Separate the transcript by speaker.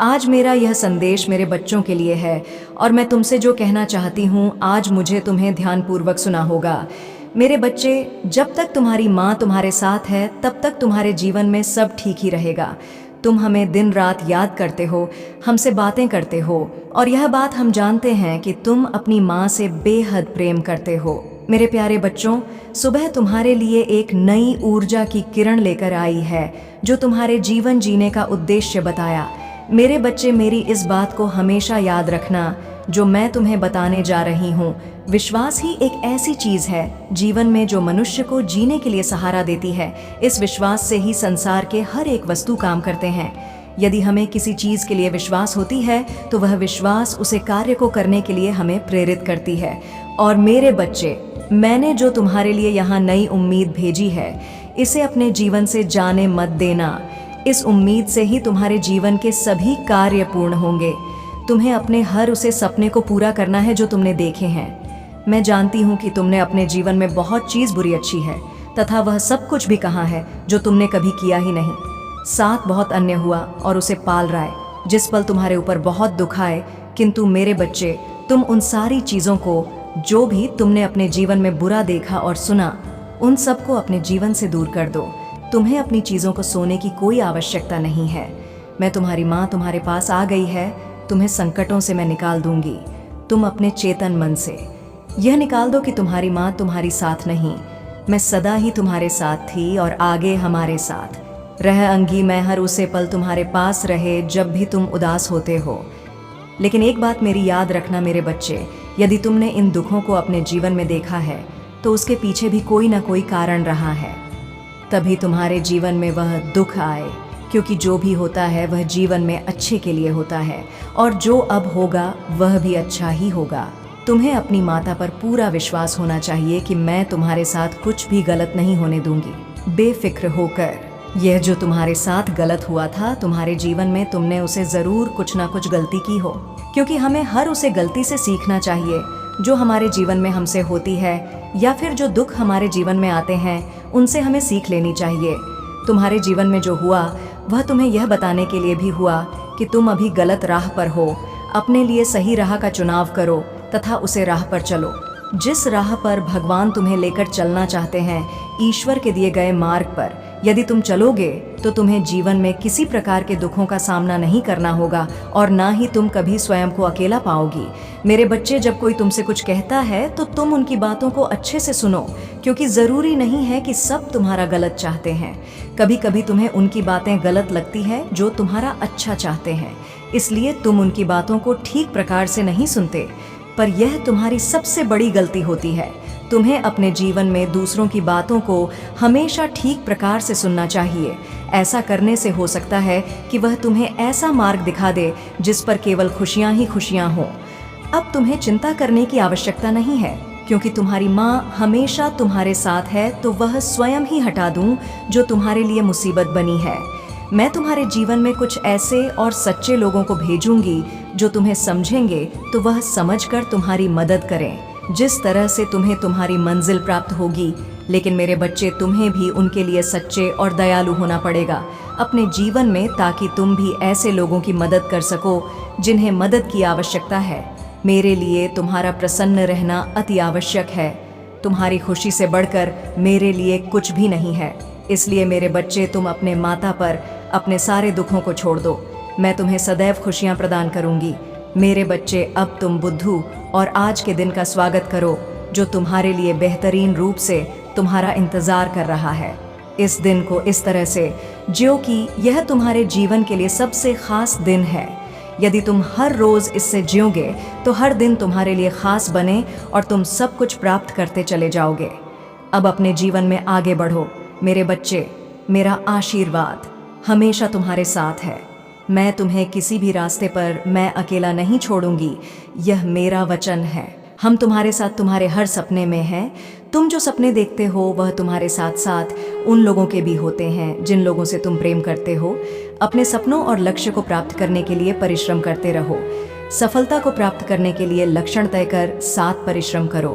Speaker 1: आज मेरा यह संदेश मेरे बच्चों के लिए है और मैं तुमसे जो कहना चाहती हूँ आज मुझे तुम्हें ध्यानपूर्वक सुना होगा। मेरे बच्चे, जब तक तुम्हारी माँ तुम्हारे साथ है तब तक तुम्हारे जीवन में सब ठीक ही रहेगा। तुम हमें दिन रात याद करते हो, हमसे बातें करते हो और यह बात हम जानते हैं कि तुम अपनी माँ से बेहद प्रेम करते हो। मेरे प्यारे बच्चों, सुबह तुम्हारे लिए एक नई ऊर्जा की किरण लेकर आई है जो तुम्हारे जीवन जीने का उद्देश्य बताया। मेरे बच्चे, मेरी इस बात को हमेशा याद रखना जो मैं तुम्हें बताने जा रही हूँ। विश्वास ही एक ऐसी चीज है जीवन में जो मनुष्य को जीने के लिए सहारा देती है। इस विश्वास से ही संसार के हर एक वस्तु काम करते हैं। यदि हमें किसी चीज के लिए विश्वास होती है तो वह विश्वास उसे कार्य को करने के लिए हमें प्रेरित करती है। और मेरे बच्चे, मैंने जो तुम्हारे लिए यहाँ नई उम्मीद भेजी है, इसे अपने जीवन से जाने मत देना। इस उम्मीद से ही तुम्हारे जीवन के सभी कार्य पूर्ण होंगे। तुम्हें अपने हर उसे सपने को पूरा करना है जो तुमने देखे हैं। मैं जानती हूँ कि तुमने अपने जीवन में बहुत चीज़ बुरी अच्छी है तथा वह सब कुछ भी कहा है जो तुमने कभी किया ही नहीं। साथ बहुत अन्य हुआ और उसे पाल रहा है जिस पल तुम्हारे ऊपर बहुत दुख आए। किंतु मेरे बच्चे, तुम उन सारी चीज़ों को जो भी तुमने अपने जीवन में बुरा देखा और सुना, उन सबको अपने जीवन से दूर कर दो। तुम्हें अपनी चीज़ों को सोने की कोई आवश्यकता नहीं है। मैं तुम्हारी माँ तुम्हारे पास आ गई है। तुम्हें संकटों से मैं निकाल दूंगी। तुम अपने चेतन मन से यह निकाल दो कि तुम्हारी माँ तुम्हारी साथ नहीं। मैं सदा ही तुम्हारे साथ थी और आगे हमारे साथ रह अंगी मैं हर उसे पल तुम्हारे पास रहे जब भी तुम उदास होते हो। लेकिन एक बात मेरी याद रखना मेरे बच्चे, यदि तुमने इन दुखों को अपने जीवन में देखा है तो उसके पीछे भी कोई ना कोई कारण रहा है। तभी तुम्हारे जीवन में वह दुख आए, क्योंकि जो भी होता है वह जीवन में अच्छे के लिए होता है और जो अब होगा वह भी अच्छा ही होगा। तुम्हें अपनी माता पर पूरा विश्वास होना चाहिए कि मैं तुम्हारे साथ कुछ भी गलत नहीं होने दूंगी। बेफिक्र होकर, यह जो तुम्हारे साथ गलत हुआ था, तुम्हारे जीवन में तुमने उसे ज़रूर कुछ ना कुछ गलती की हो, क्योंकि हमें हर उसे गलती से सीखना चाहिए जो हमारे जीवन में हमसे होती है, या फिर जो दुख हमारे जीवन में आते हैं उनसे हमें सीख लेनी चाहिए। तुम्हारे जीवन में जो हुआ वह तुम्हें यह बताने के लिए भी हुआ कि तुम अभी गलत राह पर हो। अपने लिए सही राह का चुनाव करो तथा उसे राह पर चलो। जिस राह पर भगवान तुम्हें लेकर चलना चाहते हैं, ईश्वर के दिए गए मार्ग पर यदि तुम चलोगे तो तुम्हें जीवन में किसी प्रकार के दुखों का सामना नहीं करना होगा और ना ही तुम कभी स्वयं को अकेला पाओगी। मेरे बच्चे, जब कोई तुमसे कुछ कहता है तो तुम उनकी बातों को अच्छे से सुनो, क्योंकि ज़रूरी नहीं है कि सब तुम्हारा गलत चाहते हैं। कभी कभी तुम्हें उनकी बातें गलत लगती है जो तुम्हारा अच्छा चाहते हैं, इसलिए तुम उनकी बातों को ठीक प्रकार से नहीं सुनते। पर यह तुम्हारी सबसे बड़ी गलती होती है। तुम्हें अपने जीवन में दूसरों की बातों को हमेशा ठीक प्रकार से सुनना चाहिए। ऐसा करने से हो सकता है कि वह तुम्हें ऐसा मार्ग दिखा दे जिस पर केवल खुशियां ही खुशियां हों। अब तुम्हें चिंता करने की आवश्यकता नहीं है, क्योंकि तुम्हारी माँ हमेशा तुम्हारे साथ है, तो वह स्वयं ही हटा दूं जो तुम्हारे लिए मुसीबत बनी है। मैं तुम्हारे जीवन में कुछ ऐसे और सच्चे लोगों को भेजूंगी जो तुम्हें समझेंगे तो वह समझकर तुम्हारी मदद करें, जिस तरह से तुम्हें तुम्हारी मंजिल प्राप्त होगी। लेकिन मेरे बच्चे, तुम्हें भी उनके लिए सच्चे और दयालु होना पड़ेगा अपने जीवन में, ताकि तुम भी ऐसे लोगों की मदद कर सको जिन्हें मदद की आवश्यकता है। मेरे लिए तुम्हारा प्रसन्न रहना अति आवश्यक है। तुम्हारी खुशी से बढ़कर मेरे लिए कुछ भी नहीं है। इसलिए मेरे बच्चे, तुम अपने माता पर अपने सारे दुखों को छोड़ दो। मैं तुम्हें सदैव खुशियाँ प्रदान करूँगी। मेरे बच्चे, अब तुम बुद्धू और आज के दिन का स्वागत करो जो तुम्हारे लिए बेहतरीन रूप से तुम्हारा इंतज़ार कर रहा है। इस दिन को इस तरह से जियो कि यह तुम्हारे जीवन के लिए सबसे खास दिन है। यदि तुम हर रोज़ इससे जियोगे तो हर दिन तुम्हारे लिए खास बने और तुम सब कुछ प्राप्त करते चले जाओगे। अब अपने जीवन में आगे बढ़ो मेरे बच्चे। मेरा आशीर्वाद हमेशा तुम्हारे साथ है। मैं तुम्हें किसी भी रास्ते पर मैं अकेला नहीं छोड़ूंगी, यह मेरा वचन है। हम तुम्हारे साथ तुम्हारे हर सपने में हैं। तुम जो सपने देखते हो वह तुम्हारे साथ साथ उन लोगों के भी होते हैं जिन लोगों से तुम प्रेम करते हो। अपने सपनों और लक्ष्य को प्राप्त करने के लिए परिश्रम करते रहो। सफलता को प्राप्त करने के लिए लक्षण तय कर साथ परिश्रम करो।